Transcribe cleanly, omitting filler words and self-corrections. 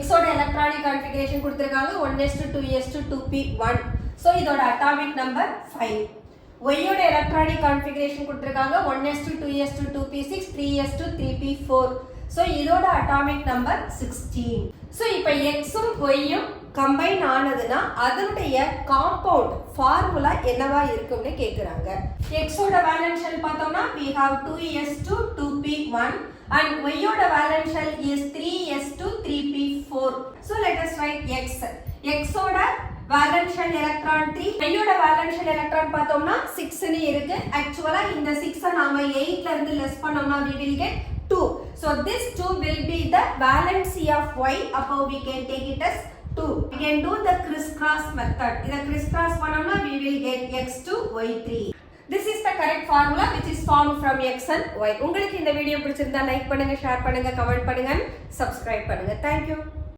Xோட electronic configuration கொடுத்திருக்காங்க 1s2 so இதோட atomic number 5. Yயோட electronic configuration கொடுத்திருக்காங்க 1s2 2p6 3s2 3p4 so இதோட atomic number 16. So இப்போ எக்ஸும் ஒய்யும் கம்பைன் ஆனதுன்னா அதனுடைய காம்பவுண்ட் ஃபார்முலா என்னவா இருக்கும்னு கேட்குறாங்க. எக்ஸோட வேலன்ஸ் ஷெல் பார்த்தோம்னா we have 2s2 2p1 and ஒய்யோட valence shell is 3s2 3p4. So let us write x. எக்ஸோட வேலன்ஸ் ஷெல் எலக்ட்ரான் 3, ஒய்யோட வேலன்ஸ் ஷெல் எலக்ட்ரான் பார்த்தோம்னா 6 னு இருக்கு. ஆக்சுவலா இந்த 6 நாம 8ல இருந்து லெஸ் பண்ணோம்னா we will get 2. So this 2 will be the valency of y. Appo we can take it as 2. We can do the crisscross method. இத crisscross பண்ணோம்னா we will get x2 y3. This is the correct formula which is formed from x and y. உங்களுக்கு இந்த video பிடிச்சிருந்தா like பண்ணுங்க, share பண்ணுங்க, comment பண்ணுங்க, subscribe பண்ணுங்க. Thank you.